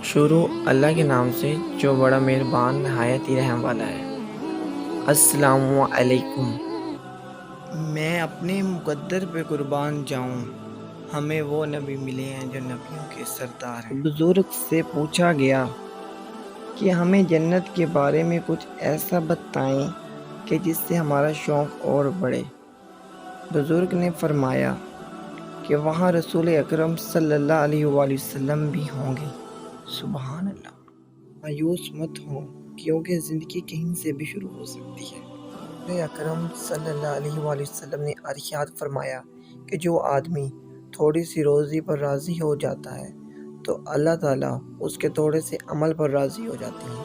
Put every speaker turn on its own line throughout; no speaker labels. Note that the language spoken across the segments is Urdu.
شروع اللہ کے نام سے جو بڑا مہربان نہایت ہی رحم والا ہے۔ السلام علیکم۔
میں اپنے مقدر پہ قربان جاؤں، ہمیں وہ نبی ملے ہیں جو نبیوں کے سردار ہیں۔ بزرگ سے پوچھا گیا کہ ہمیں جنت کے بارے میں کچھ ایسا بتائیں کہ جس سے ہمارا شوق اور بڑھے۔ بزرگ نے فرمایا کہ وہاں رسول اکرم صلی اللہ علیہ وآلہ وسلم بھی ہوں گے۔ سبحان اللہ۔ مایوس مت ہوں کیونکہ زندگی کہیں سے بھی شروع ہو سکتی ہے۔ رسول اکرم صلی اللہ علیہ وآلہ وسلم نے ارشاد فرمایا کہ جو آدمی تھوڑی سی روزی پر راضی ہو جاتا ہے تو اللہ تعالیٰ اس کے تھوڑے سے عمل پر راضی ہو جاتے ہیں۔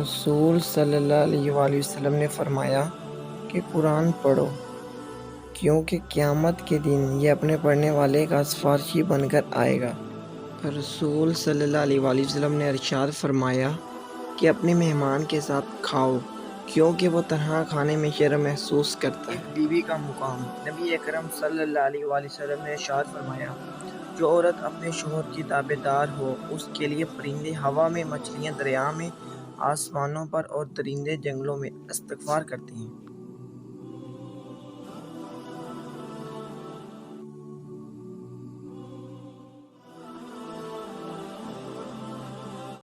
رسول صلی اللہ علیہ وآلہ وسلم نے فرمایا کہ قرآن پڑھو کیونکہ قیامت کے دن یہ اپنے پڑھنے والے کا سفارشی بن کر آئے گا۔ رسول صلی اللہ علیہ وآلہ وسلم نے ارشاد فرمایا کہ اپنے مہمان کے ساتھ کھاؤ کیونکہ وہ تنہا کھانے میں شرم محسوس کرتا ہے۔ بیوی کا مقام۔ نبی اکرم صلی اللہ علیہ وآلہ وسلم نے ارشاد فرمایا جو عورت اپنے شوہر کی تابع دار ہو اس کے لیے پرندے ہوا میں، مچھلیاں دریا میں، آسمانوں پر اور درندے جنگلوں میں استغفار کرتے ہیں۔